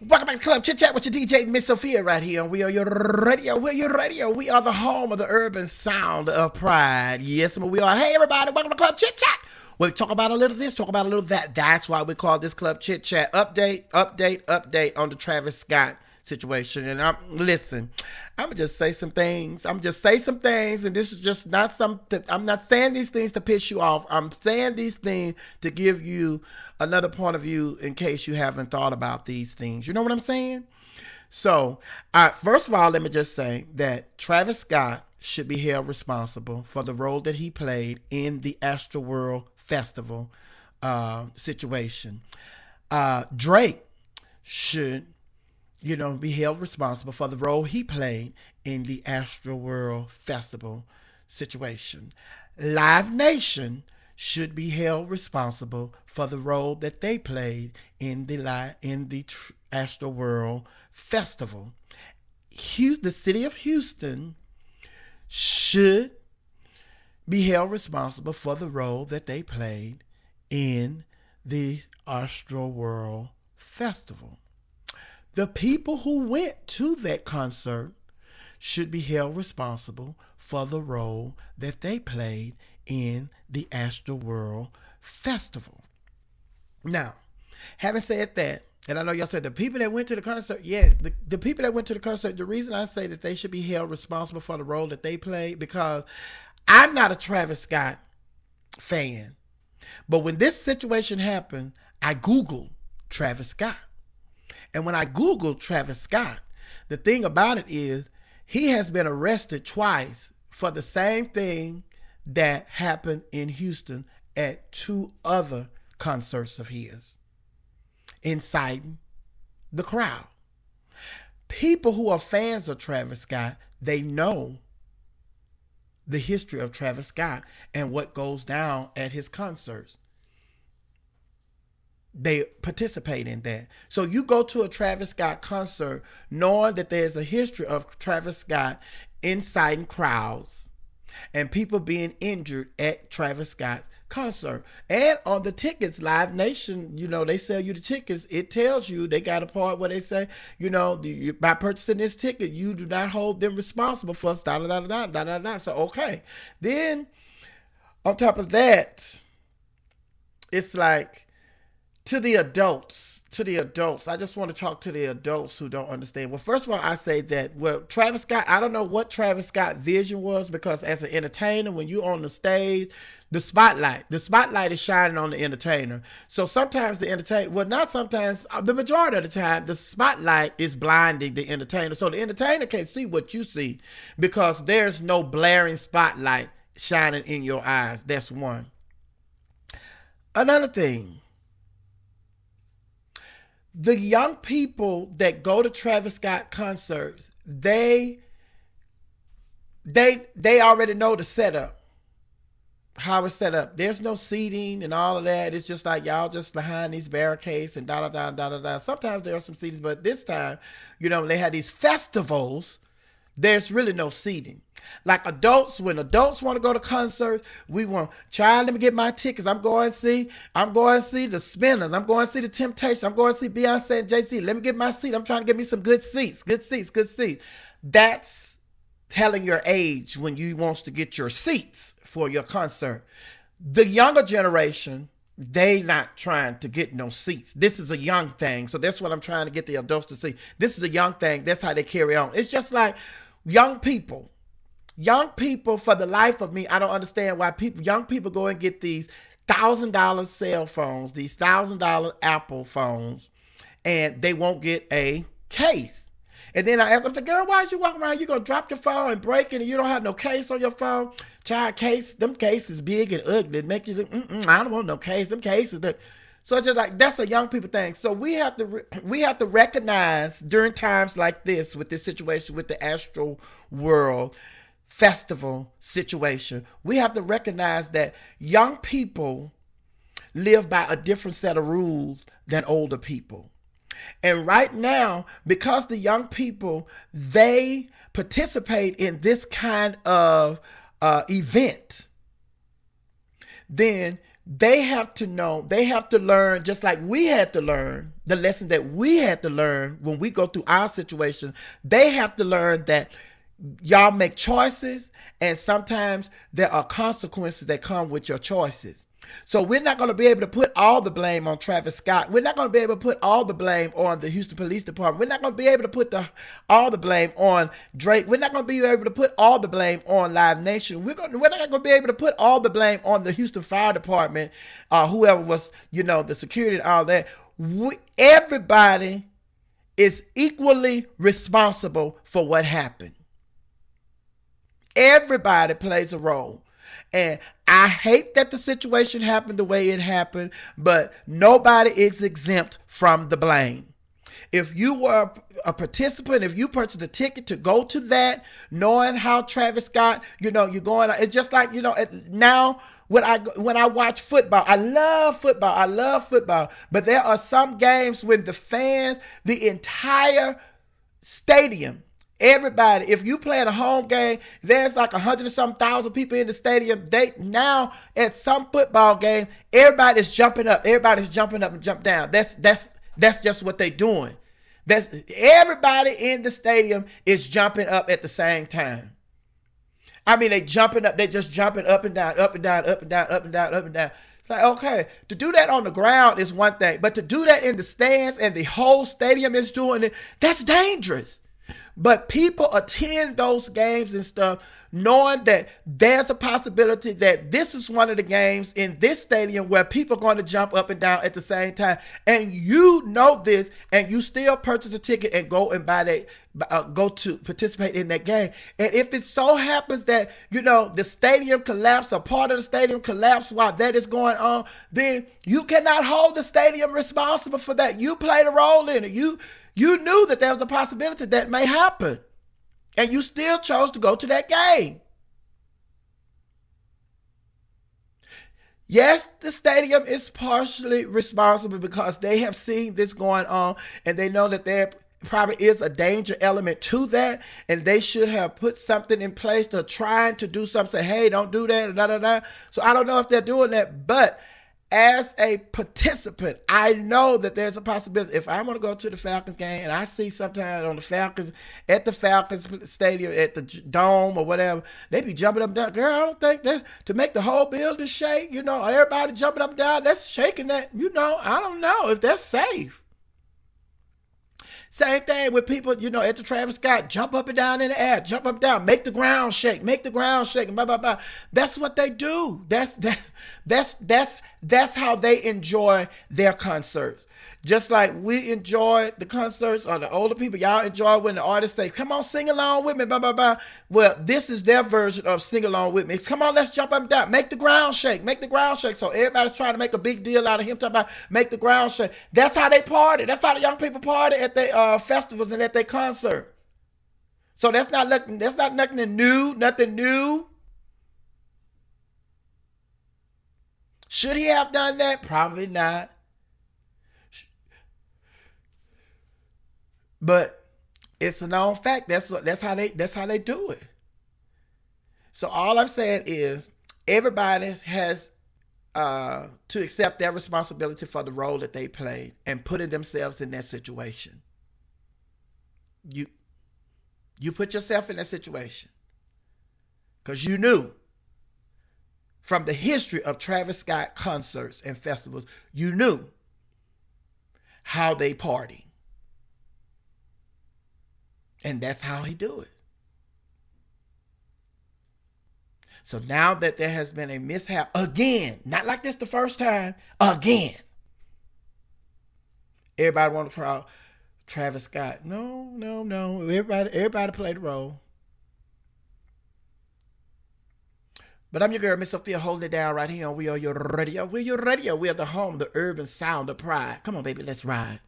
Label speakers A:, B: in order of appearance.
A: Welcome back to Club Chit Chat with your DJ, Miss Sophia, right here on WERUradio. WERUradio. We are the home of the urban sound of pride. Yes, we are. Hey, everybody, welcome to Club Chit Chat. We talk about a little this, talk about a little that. That's why we call this Club Chit Chat. Update on the Travis Scott situation. And listen, I'm gonna just say some things. And this is just not something. I'm not saying these things to piss you off. I'm saying these things to give you another point of view in case you haven't thought about these things. You know what I'm saying? So, first of all, let me just say that Travis Scott should be held responsible for the role that he played in the Astroworld Festival situation. Drake should, be held responsible for the role he played in the Astroworld Festival situation. Live Nation should be held responsible for the role that they played in the Astroworld Festival. The city of Houston should be held responsible for the role that they played in the Astroworld Festival. The people who went to that concert should be held responsible for the role that they played in the Astroworld Festival. Now, having said that, and I know y'all said the people that went to the concert, the people that went to the concert, the reason I say that they should be held responsible for the role that they played, because I'm not a Travis Scott fan. But when this situation happened, I Googled Travis Scott. And when I Googled Travis Scott, the thing about it is he has been arrested twice for the same thing that happened in Houston at two other concerts of his, inciting the crowd. People who are fans of Travis Scott, they know the history of Travis Scott and what goes down at his concerts. They participate in that. So you go to a Travis Scott concert knowing that there's a history of Travis Scott inciting crowds and people being injured at Travis Scott's concert. And on the tickets, Live Nation, they sell you the tickets. It tells you, they got a part where they say, by purchasing this ticket, you do not hold them responsible for da-da-da-da-da-da-da. So, okay. Then, on top of that, it's like, to the adults, I just want to talk to the adults who don't understand. Well, first of all, I say that, Travis Scott, I don't know what Travis Scott's vision was, because as an entertainer, when you're on the stage, the spotlight is shining on the entertainer. So sometimes the majority of the time, the spotlight is blinding the entertainer. So the entertainer can't see what you see because there's no blaring spotlight shining in your eyes. That's one. Another thing, the young people that go to Travis Scott concerts, they already know the setup, how it's set up. There's no seating and all of that. It's just like y'all just behind these barricades and da-da-da. Sometimes there are some seatings, but this time, they had these festivals. There's really no seating. Like adults, when adults want to go to concerts, we want, child, let me get my tickets. I'm going to see the Spinners. I'm going to see the Temptations. I'm going to see Beyonce and Jay-Z. Let me get my seat. I'm trying to get me some good seats. That's telling your age when you wants to get your seats for your concert. The younger generation, they not trying to get no seats. This is a young thing. So that's what I'm trying to get the adults to see. This is a young thing. That's how they carry on. It's just like young people, for the life of me, I don't understand why young people go and get these $1,000 cell phones, these $1,000 Apple phones, and they won't get a case. And then I asked them, girl, why is you walking around? You gonna drop your phone and break it and you don't have no case on your phone? Child, them cases big and ugly. Make you look, I don't want no case. Them cases. So it's just like, that's a young people thing. So we have to recognize during times like this, with this situation, with the Astroworld Festival situation, we have to recognize that young people live by a different set of rules than older people. And right now, because the young people, they participate in this kind of event, then they have to know, they have to learn, just like we had to learn the lesson that we had to learn when we go through our situation. They have to learn that y'all make choices, and sometimes there are consequences that come with your choices. So we're not going to be able to put all the blame on Travis Scott. We're not going to be able to put all the blame on the Houston Police Department. We're not going to be able to put all the blame on Drake. We're not going to be able to put all the blame on Live Nation. We're not going to be able to put all the blame on the Houston Fire Department, whoever was, the security and all that. Everybody is equally responsible for what happened. Everybody plays a role. And I hate that the situation happened the way it happened, but nobody is exempt from the blame. If you were a participant, if you purchased a ticket to go to that, knowing how Travis Scott, you're going, it's just like, now when I watch football, I love football, but there are some games when the fans, the entire stadium, everybody, if you play at a home game, there's like 100 or some thousand people in the stadium. They now at some football game, everybody's jumping up. Everybody's jumping up and jump down. That's just what they're doing. That's everybody in the stadium is jumping up at the same time. I mean, they jumping up. They just jumping up and down, up and down, up and down, up and down, up and down. It's like, okay, to do that on the ground is one thing, but to do that in the stands and the whole stadium is doing it, that's dangerous. But people attend those games and stuff knowing that there's a possibility that this is one of the games in this stadium where people are going to jump up and down at the same time. And you know this, and you still purchase a ticket and go and buy that, go to participate in that game. And if it so happens that, the stadium collapsed or part of the stadium collapsed while that is going on, then you cannot hold the stadium responsible for that. You played a role in it. You knew that there was a possibility that may happen, and you still chose to go to that game. Yes, the stadium is partially responsible because they have seen this going on, and they know that there probably is a danger element to that, and they should have put something in place to trying to do something. Say, hey, don't do that, da, da, da. So I don't know if they're doing that, but as a participant, I know that there's a possibility. If I'm going to go to the Falcons game and I see sometimes on the Falcons, at the Falcons stadium, at the dome or whatever, they be jumping up and down. Girl, I don't think that to make the whole building shake, everybody jumping up and down, that's shaking that, I don't know if that's safe. Same thing with people, at the Travis Scott, jump up and down in the air, jump up and down, make the ground shake, and blah, blah, blah. That's what they do. That's how they enjoy their concerts. Just like we enjoy the concerts, or the older people, y'all enjoy when the artists say, come on, sing along with me, blah, blah, blah. Well, this is their version of sing along with me. It's, come on, let's jump up and down. Make the ground shake. So everybody's trying to make a big deal out of him talking about make the ground shake. That's how they party. That's how the young people party at their festivals and at their concert. So that's not nothing new. Should he have done that? Probably not. But it's a known fact. That's how they do it. So all I'm saying is everybody has to accept their responsibility for the role that they played and putting themselves in that situation. You put yourself in that situation because you knew from the history of Travis Scott concerts and festivals, you knew how they party. And that's how he do it. So now that there has been a mishap again, not like this the first time, again. Everybody want to call Travis Scott. No. Everybody played a role. But I'm your girl, Miss Sophia, holding it down right here on WERUradio. WERUradio. We are the home, the urban sound of pride. Come on, baby, let's ride.